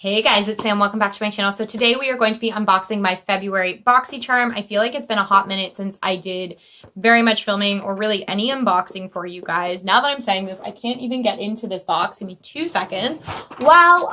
Hey guys, it's Sam. Welcome back to my channel. So today we are going to be unboxing my February BoxyCharm. I feel like it's been a hot minute since I did very much filming or really any unboxing for you guys. Now that I'm saying this, I can't even get into this box. Give me 2 seconds while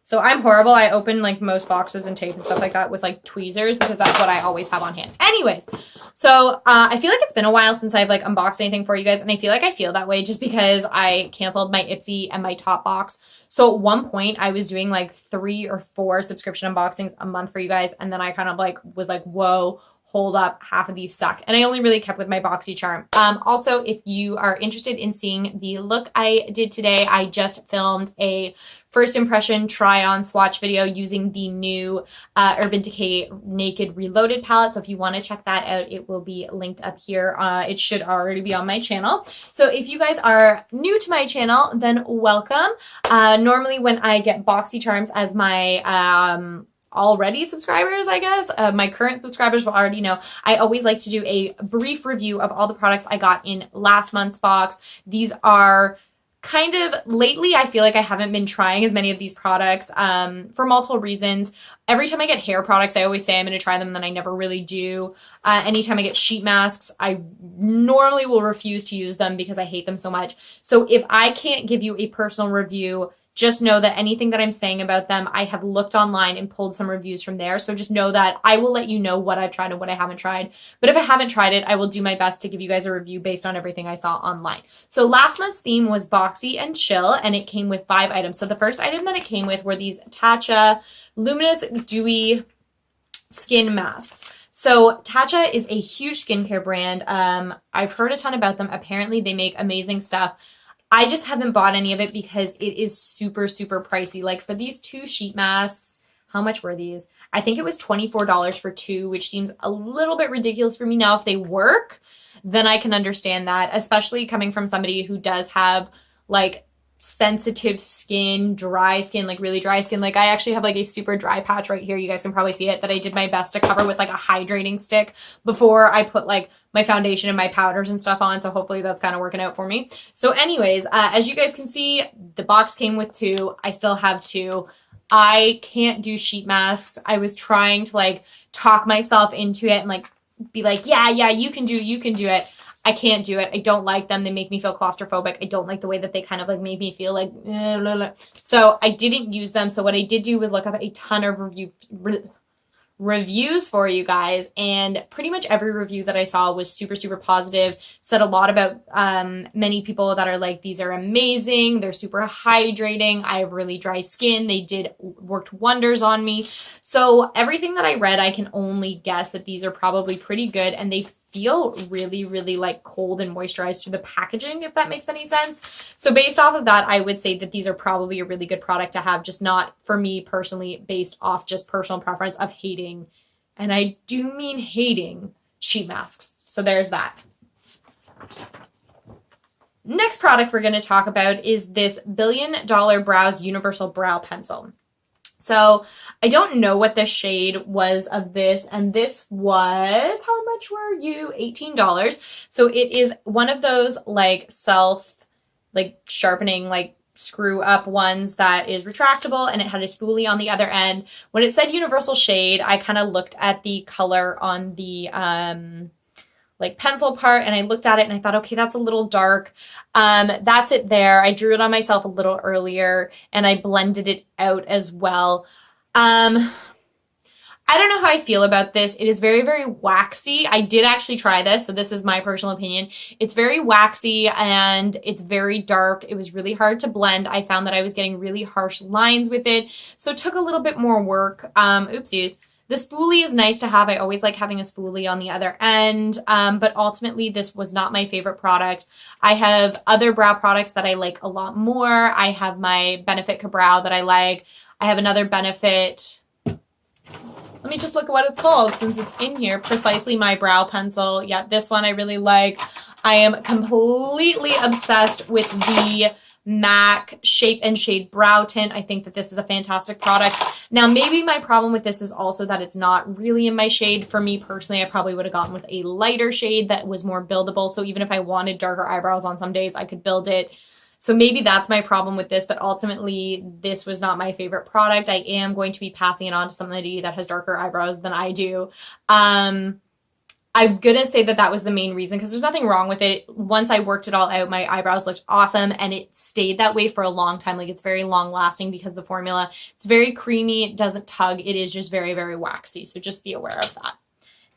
So I'm horrible. I open like most boxes and tape and stuff like that with like tweezers because that's what I always have on hand. Anyways, so I feel like it's been a while since I've like unboxed anything for you guys, and I feel like I feel that way just because I canceled my Ipsy and my Top Box. So at one point I was doing like 3 or 4 subscription unboxings a month for you guys, and then I kind of like was like, whoa, hold up, half of these suck. And I only really kept with my BoxyCharm. Also, if you are interested in seeing the look I did today, I just filmed a first impression try on swatch video using the new Urban Decay Naked Reloaded palette. So if you want to check that out, it will be linked up here. It should already be on my channel. So if you guys are new to my channel, then welcome. Normally when I get BoxyCharms as my already subscribers, I guess, my current subscribers will already know, I always like to do a brief review of all the products I got in last month's box. These are kind of lately, I feel like I haven't been trying as many of these products for multiple reasons. Every time I get hair products, I always say I'm going to try them, and then I never really do. Anytime I get sheet masks, I normally will refuse to use them because I hate them so much. So if I can't give you a personal review, just know that anything that I'm saying about them, I have looked online and pulled some reviews from there. So just know that I will let you know what I've tried and what I haven't tried. But if I haven't tried it, I will do my best to give you guys a review based on everything I saw online. So last month's theme was Boxy and Chill, and it came with 5 items. So the first item that it came with were these Tatcha Luminous Dewy Skin Masks. So Tatcha is a huge skincare brand. I've heard a ton about them. Apparently they make amazing stuff. I just haven't bought any of it because it is super, super pricey. Like for these 2 sheet masks, how much were these? I think it was $24 for 2, which seems a little bit ridiculous for me. Now, if they work, then I can understand that, especially coming from somebody who does have like sensitive skin, dry skin, like really dry skin. Like I actually have like a super dry patch right here. You guys can probably see it, that I did my best to cover with like a hydrating stick before I put like my foundation and my powders and stuff on. So hopefully that's kind of working out for me. So anyways, as you guys can see, the box came with 2. I still have 2. I can't do sheet masks. I was trying to like talk myself into it and like be like, yeah, you can do it. I can't do it. I don't like them. They make me feel claustrophobic. I don't like the way that they kind of like made me feel like, blah, blah. So I didn't use them. So what I did do was look up a ton of reviews for you guys, and pretty much every review that I saw was super, super positive. Said a lot about many people that are like, these are amazing. They're super hydrating. I have really dry skin. They worked wonders on me. So everything that I read, I can only guess that these are probably pretty good, and they feel really, really like cold and moisturized through the packaging, if that makes any sense. So based off of that, I would say that these are probably a really good product to have, just not for me personally, based off just personal preference of hating, and I do mean hating, sheet masks. So there's that. Next product we're going to talk about is this $1 Billion Brows Universal Brow Pencil. So I don't know what the shade was of this, and this was, how much were you? $18. So it is one of those like like sharpening, like screw up ones that is retractable, and it had a spoolie on the other end. When it said universal shade, I kind of looked at the color on the like pencil part, and I looked at it and I thought, okay, that's a little dark. That's it there. I drew it on myself a little earlier, and I blended it out as well. I don't know how I feel about this. It is very, very waxy. I did actually try this, so this is my personal opinion. It's very waxy and it's very dark. It was really hard to blend. I found that I was getting really harsh lines with it, so it took a little bit more work. Oopsies. The spoolie is nice to have. I always like having a spoolie on the other end, but ultimately this was not my favorite product. I have other brow products that I like a lot more. I have my Benefit Ka-Brow that I like. I have another Benefit, let me just look at what it's called since it's in here, Precisely My Brow Pencil. Yeah, this one I really like. I am completely obsessed with the MAC Shape and Shade Brow Tint. I think that this is a fantastic product. Now, maybe my problem with this is also that it's not really in my shade. For me personally, I probably would have gotten with a lighter shade that was more buildable. So even if I wanted darker eyebrows on some days, I could build it. So maybe that's my problem with this, but ultimately this was not my favorite product. I am going to be passing it on to somebody that has darker eyebrows than I do. I'm gonna say that that was the main reason because there's nothing wrong with it. Once I worked it all out, my eyebrows looked awesome and it stayed that way for a long time. Like it's very long lasting because the formula, it's very creamy. It doesn't tug. It is just very, very waxy. So just be aware of that.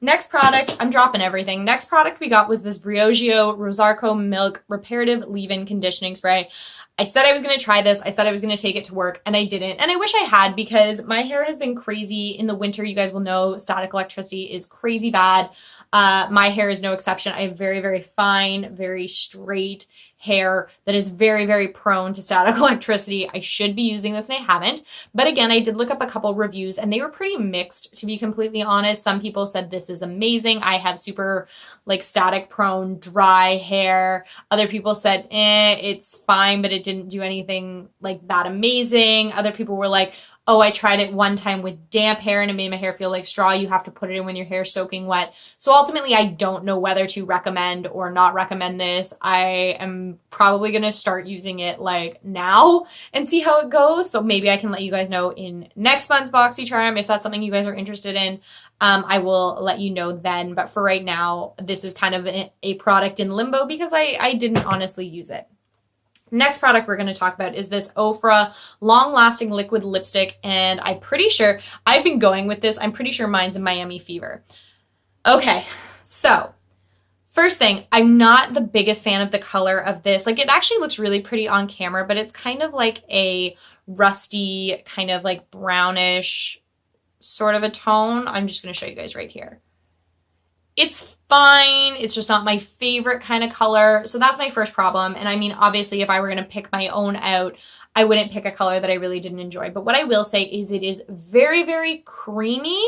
Next product, I'm dropping everything. Next product we got was this Briogeo Rosarco Milk Reparative Leave-In Conditioning Spray. I said I was going to try this. I said I was going to take it to work and I didn't. And I wish I had because my hair has been crazy in the winter. You guys will know static electricity is crazy bad. My hair is no exception. I have very, very fine, very straight hair that is very, very prone to static electricity. I should be using this and I haven't. But again, I did look up a couple reviews and they were pretty mixed, to be completely honest. Some people said this is amazing. I have super like static prone, dry hair. Other people said, it's fine, but it didn't do anything like that amazing. Other people were like, oh, I tried it one time with damp hair and it made my hair feel like straw. You have to put it in when your hair is soaking wet. So ultimately, I don't know whether to recommend or not recommend this. I am probably going to start using it like now and see how it goes. So maybe I can let you guys know in next month's BoxyCharm if that's something you guys are interested in. I will let you know then. But for right now, this is kind of a product in limbo because I didn't honestly use it. Next product we're going to talk about is this Ofra long-lasting liquid lipstick, and I'm pretty sure, I've been going with this, I'm pretty sure mine's a Miami Fever. Okay, so first thing, I'm not the biggest fan of the color of this. Like, it actually looks really pretty on camera, but it's kind of like a rusty, kind of like brownish sort of a tone. I'm just going to show you guys right here. It's fine. It's just not my favorite kind of color. So that's my first problem. And I mean, obviously, if I were going to pick my own out, I wouldn't pick a color that I really didn't enjoy. But what I will say is it is very, very creamy.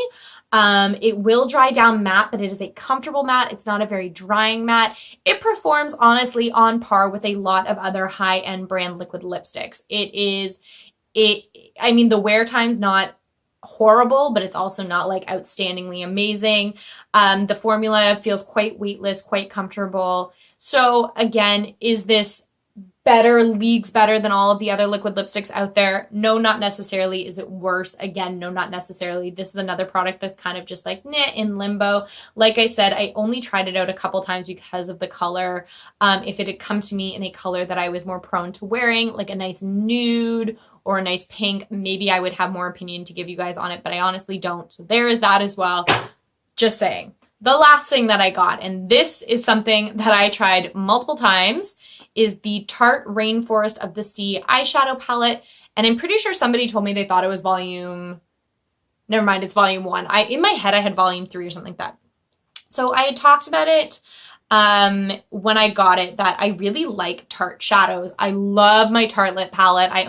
It will dry down matte, but it is a comfortable matte. It's not a very drying matte. It performs honestly on par with a lot of other high-end brand liquid lipsticks. I mean, the wear time's not horrible, but it's also not like outstandingly amazing. The formula feels quite weightless, quite comfortable. So again, is this leagues better than all of the other liquid lipsticks out there? No, not necessarily. Is it worse? Again, no, not necessarily. This is another product that's kind of just like in limbo. Like I said, I only tried it out a couple times because of the color. If it had come to me in a color that I was more prone to wearing, like a nice nude or a nice pink, maybe I would have more opinion to give you guys on it, but I honestly don't. So there is that as well. Just saying. The last thing that I got, and this is something that I tried multiple times, is the Tarte Rainforest of the Sea eyeshadow palette. And I'm pretty sure somebody told me they thought it was never mind, it's volume 1. In my head, I had volume 3 or something like that. So I had talked about it when I got it, that I really like Tarte shadows. I love my Tarte lip palette. I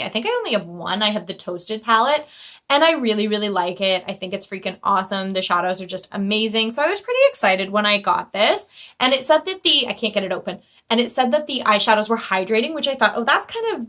think I only have one. I have the Toasted palette and I really, really like it. I think it's freaking awesome. The shadows are just amazing. So I was pretty excited when I got this, and it said that I can't get it open. And it said that the eyeshadows were hydrating, which I thought, oh,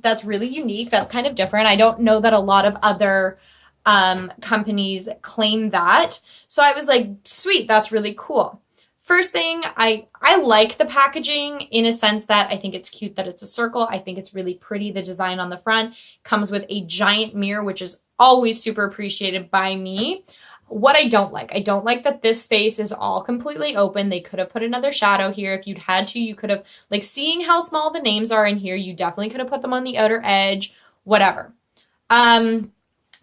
that's really unique. That's kind of different. I don't know that a lot of other companies claim that. So I was like, sweet, that's really cool. First thing, I like the packaging in a sense that I think it's cute that it's a circle. I think it's really pretty. The design on the front comes with a giant mirror, which is always super appreciated by me. What I don't like that this space is all completely open. They could have put another shadow here. If you'd had to, you could have, like, seeing how small the names are in here, you definitely could have put them on the outer edge, whatever.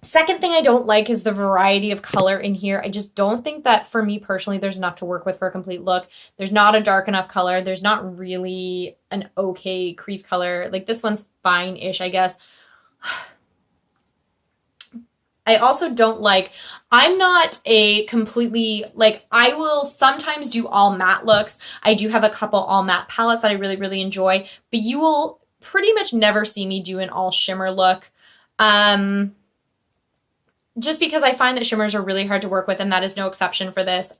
Second thing I don't like is the variety of color in here. I just don't think that, for me personally, there's enough to work with for a complete look. There's not a dark enough color. There's not really an okay crease color. Like, this one's fine-ish, I guess. I also don't like, I'm not a completely, like, I will sometimes do all matte looks. I do have a couple all matte palettes that I really, really enjoy, but you will pretty much never see me do an all shimmer look. Just because I find that shimmers are really hard to work with, and that is no exception for this.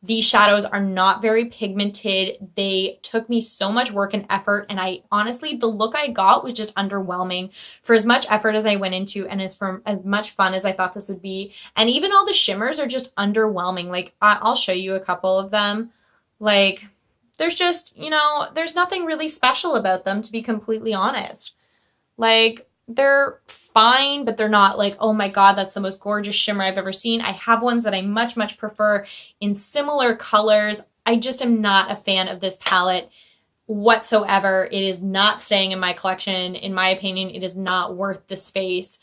The shadows are not very pigmented. They took me so much work and effort, and I honestly, the look I got was just underwhelming for as much effort as I went into and as much fun as I thought this would be. And even all the shimmers are just underwhelming. Like, I'll show you a couple of them. Like, there's just, you know, there's nothing really special about them, to be completely honest. Like, they're fine, but they're not like, oh my God, that's the most gorgeous shimmer I've ever seen. I have ones that I much, much prefer in similar colors. I just am not a fan of this palette whatsoever. It is not staying in my collection. In my opinion, it is not worth the space.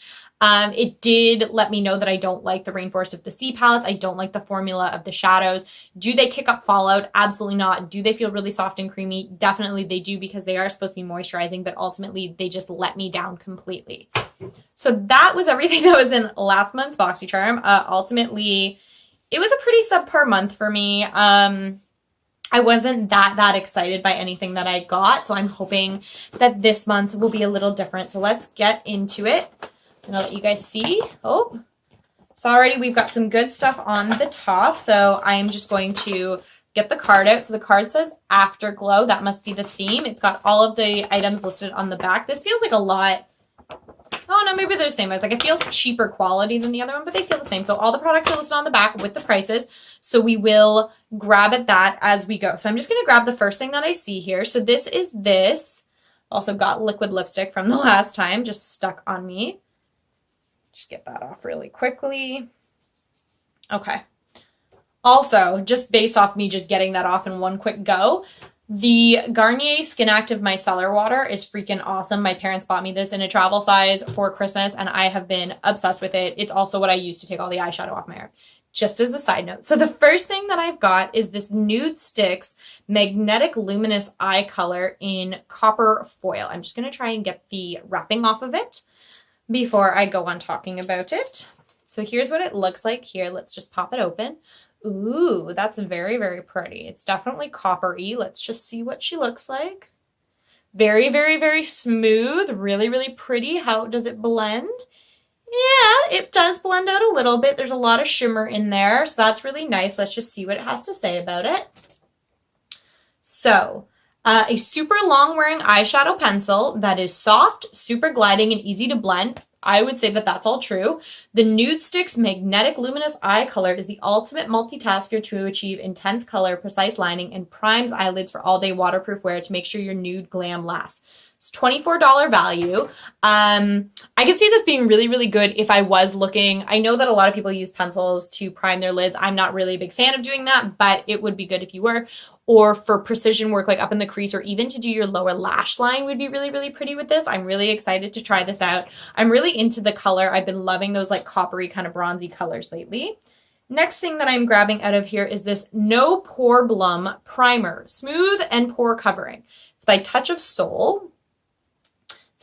It did let me know that I don't like the Rainforest of the Sea palettes. I don't like the formula of the shadows. Do they kick up fallout? Absolutely not. Do they feel really soft and creamy? Definitely they do, because they are supposed to be moisturizing, but ultimately they just let me down completely. So that was everything that was in last month's BoxyCharm. Ultimately, it was a pretty subpar month for me. I wasn't that excited by anything that I got, so I'm hoping that this month will be a little different. So let's get into it. And I'll let you guys see. Oh, so already we've got some good stuff on the top. So I'm just going to get the card out. So the card says Afterglow. That must be the theme. It's got all of the items listed on the back. This feels like a lot. Oh, no, maybe they're the same. I was like, it feels cheaper quality than the other one, but they feel the same. So all the products are listed on the back with the prices. So we will grab at that as we go. So I'm just going to grab the first thing that I see here. So this is this. Also got liquid lipstick from the last time, just stuck on me. Just get that off really quickly. Okay. Also, just based off me just getting that off in one quick go, the Garnier Skin Active Micellar Water is freaking awesome. My parents bought me this in a travel size for Christmas, and I have been obsessed with it. It's also what I use to take all the eyeshadow off my hair. Just as a side note. So the first thing that I've got is this Nudestix Magnetic Luminous Eye Color in Copper Foil. I'm just going to try and get the wrapping off of it before I go on talking about it. So here's what it looks like here. Let's just pop it open. Ooh, that's very, very pretty. It's definitely coppery. Let's just see what she looks like. Very, very, very smooth. Really, really pretty. How does it blend? Yeah, it does blend out a little bit. There's a lot of shimmer in there, so that's really nice. Let's just see what it has to say about it. So, a super long wearing eyeshadow pencil that is soft, super gliding, and easy to blend. I would say that that's all true. The Nudestix Magnetic Luminous Eye Color is the ultimate multitasker to achieve intense color, precise lining, and primes eyelids for all-day waterproof wear to make sure your nude glam lasts. It's $24 value. I could see this being really, really good if I was looking. I know that a lot of people use pencils to prime their lids. I'm not really a big fan of doing that, but it would be good if you were. Or for precision work, like up in the crease, or even to do your lower lash line would be really, really pretty with this. I'm really excited to try this out. I'm really into the color. I've been loving those like coppery kind of bronzy colors lately. Next thing that I'm grabbing out of here is this No Poreblem Primer, Smooth and Pore Covering. It's by Touch of Soul.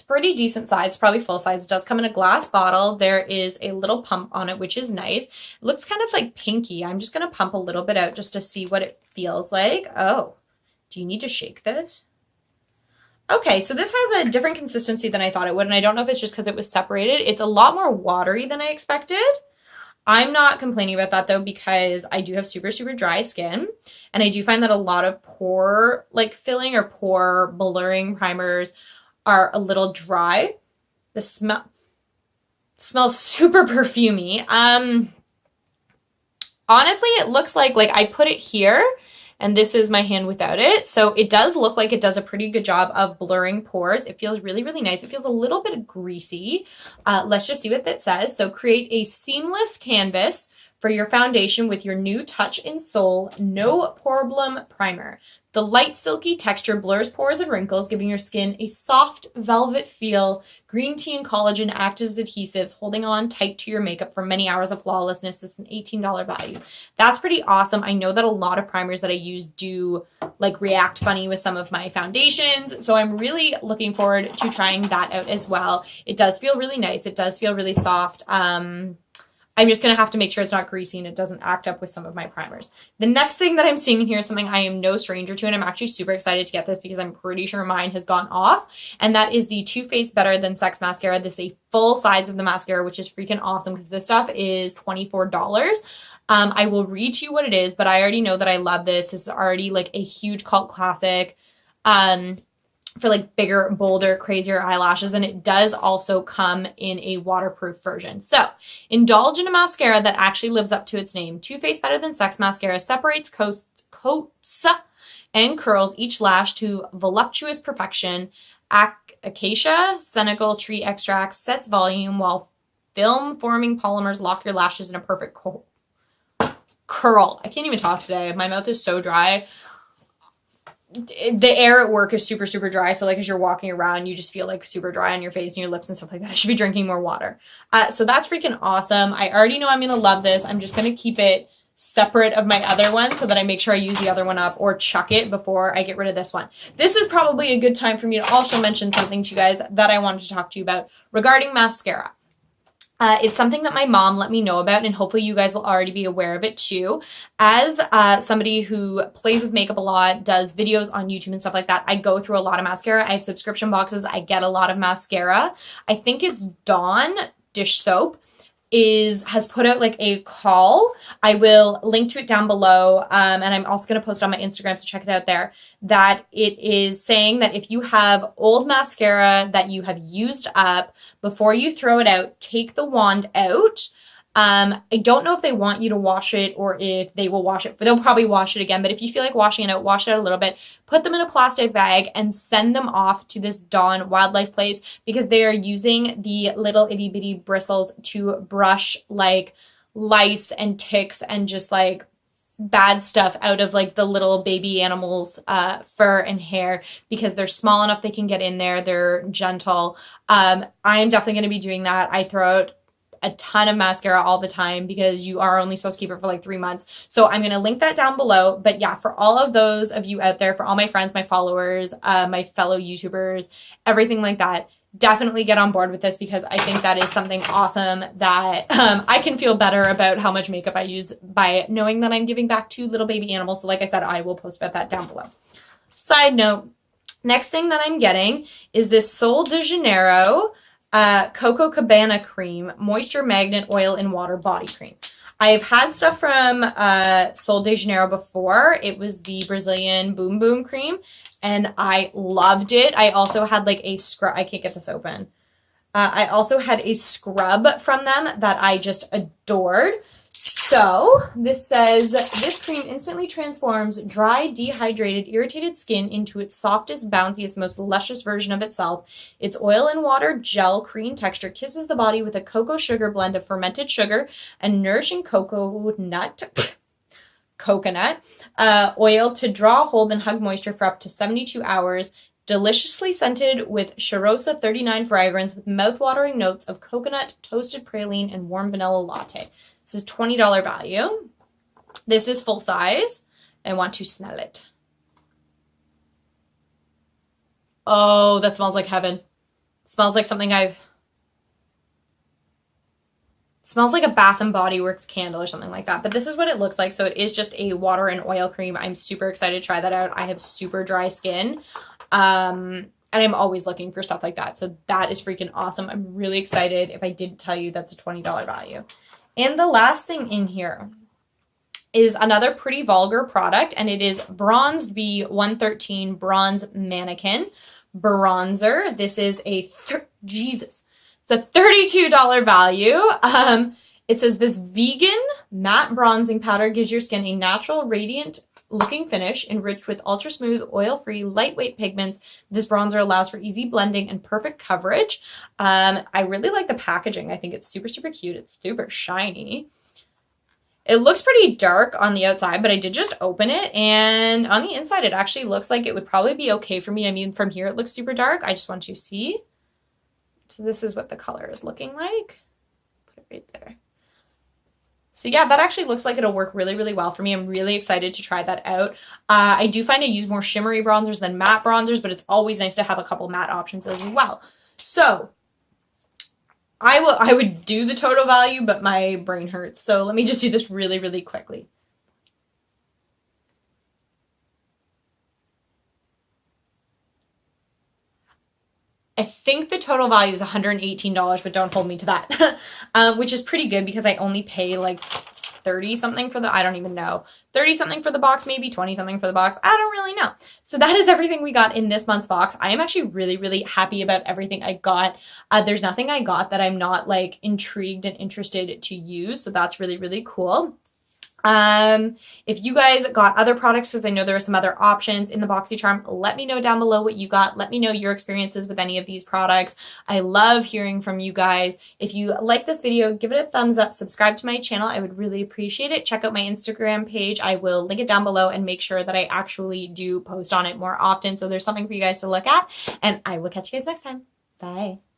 Pretty decent size, probably full size. It does come in a glass bottle. There is a little pump on it, which is nice. It looks kind of like pinky. I'm just going to pump a little bit out just to see what it feels like. Oh, do you need to shake this? Okay, so this has a different consistency than I thought it would, and I don't know if it's just because it was separated. It's a lot more watery than I expected. I'm not complaining about that, though, because I do have super, super dry skin, and I do find that a lot of pore like filling or pore blurring primers are a little dry. The smells super perfumey. Honestly, it looks like I put it here and this is my hand without it. So it does look like it does a pretty good job of blurring pores. It feels really, really nice. It feels a little bit greasy. Let's just see what that says. So create a seamless canvas for your foundation with your new Touch in Sol No Poreblem Primer. The light silky texture blurs pores and wrinkles, giving your skin a soft velvet feel. Green tea and collagen act as adhesives, holding on tight to your makeup for many hours of flawlessness. It's an $18 value. That's pretty awesome. I know that a lot of primers that I use do react funny with some of my foundations, so I'm really looking forward to trying that out as well. It does feel really nice. It does feel really soft. I'm just going to have to make sure it's not greasy and it doesn't act up with some of my primers. The next thing that I'm seeing here is something I am no stranger to, and I'm actually super excited to get this because I'm pretty sure mine has gone off, and that is the Too Faced Better Than Sex Mascara. This is a full size of the mascara, which is freaking awesome because this stuff is $24. I will read to you what it is, but I already know that I love this. This is already a huge cult classic. For bigger, bolder, crazier eyelashes, and it does also come in a waterproof version. So, indulge in a mascara that actually lives up to its name. Too Faced Better Than Sex Mascara separates coats and curls each lash to voluptuous perfection. Acacia Senegal tree extract sets volume while film forming polymers lock your lashes in a perfect curl. I can't even talk today. My mouth is so dry. The air at work is super, super dry. So like as you're walking around, you just feel like super dry on your face and your lips and stuff like that. I should be drinking more water. So that's freaking awesome. I already know I'm going to love this. I'm just going to keep it separate of my other one so that I make sure I use the other one up or chuck it before I get rid of this one. This is probably a good time for me to also mention something to you guys that I wanted to talk to you about regarding mascara. It's something that my mom let me know about, and hopefully you guys will already be aware of it too. As somebody who plays with makeup a lot, does videos on YouTube and stuff like that, I go through a lot of mascara. I have subscription boxes. I get a lot of mascara. I think it's Dawn dish soap has put out like a call. I will link to it down below. And I'm also going to post it on my Instagram, so check it out there, that it is saying that if you have old mascara that you have used up, before you throw it out, take the wand out. I don't know if they want you to wash it or if they will wash it. They'll probably wash it again. But if you feel like washing it out, wash it out a little bit. Put them in a plastic bag and send them off to this Dawn wildlife place, because they are using the little itty bitty bristles to brush like lice and ticks and just like bad stuff out of like the little baby animals' fur and hair, because they're small enough they can get in there. They're gentle. I'm definitely going to be doing that. I throw out a ton of mascara all the time because you are only supposed to keep it for like 3 months. So I'm going to link that down below. But yeah, for all of those of you out there, for all my friends, my followers, my fellow YouTubers, everything like that, definitely get on board with this, because I think that is something awesome that I can feel better about how much makeup I use by knowing that I'm giving back to little baby animals. So like I said, I will post about that down below. Side note, next thing that I'm getting is this Sol de Janeiro Coco Cabana cream, moisture magnet oil and water body cream. I've had stuff from Sol de Janeiro before. It was the Brazilian Boom Boom cream, and I loved it. I also had like a scrub. I can't get this open. I also had a scrub from them that I just adored. So this says, this cream instantly transforms dry, dehydrated, irritated skin into its softest, bounciest, most luscious version of itself. Its oil and water gel cream texture kisses the body with a cocoa sugar blend of fermented sugar and nourishing coconut oil to draw, hold, and hug moisture for up to 72 hours. Deliciously scented with Charosa 39 fragrance with mouth-watering notes of coconut, toasted praline, and warm vanilla latte. This is $20 value. This is full size. I want to smell it. Oh, that smells like heaven. It smells like something smells like a Bath and Body Works candle or something like that. But this is what it looks like. So it is just a water and oil cream. I'm super excited to try that out. I have super dry skin. And I'm always looking for stuff like that. So that is freaking awesome. I'm really excited. If I didn't tell you, that's a $20 value. And the last thing in here is another Pretty Vulgar product, and it is Bronzed Bee 113 Bronze Mannequin Bronzer. This is it's a $32 value. It says this vegan matte bronzing powder gives your skin a natural, radiant looking finish enriched with ultra smooth, oil-free, lightweight pigments. This bronzer allows for easy blending and perfect coverage. I really like the packaging. I think it's super, super cute. It's super shiny. It looks pretty dark on the outside, but I did just open it, and on the inside it actually looks like it would probably be okay for me. I mean, from here it looks super dark. I just want you to see. So this is what the color is looking like. Put it right there. So yeah, that actually looks like it'll work really, really well for me. I'm really excited to try that out. I do find I use more shimmery bronzers than matte bronzers, but it's always nice to have a couple matte options as well. So I would do the total value, but my brain hurts. So let me just do this really, really quickly. I think the total value is $118, but don't hold me to that, which is pretty good because I only pay like 30 something for the, I don't even know, 30 something for the box, maybe 20 something for the box. I don't really know. So that is everything we got in this month's box. I am actually really, really happy about everything I got. There's nothing I got that I'm not like intrigued and interested to use. So that's really, really cool. If you guys got other products, because I know there are some other options in the BoxyCharm, let me know down below what you got. Let me know your experiences with any of these products. I love hearing from you guys. If you like this video, give it a thumbs up, subscribe to my channel. I would really appreciate it. Check out my Instagram page. I will link it down below and make sure that I actually do post on it more often, so there's something for you guys to look at. And I will catch you guys next time. Bye.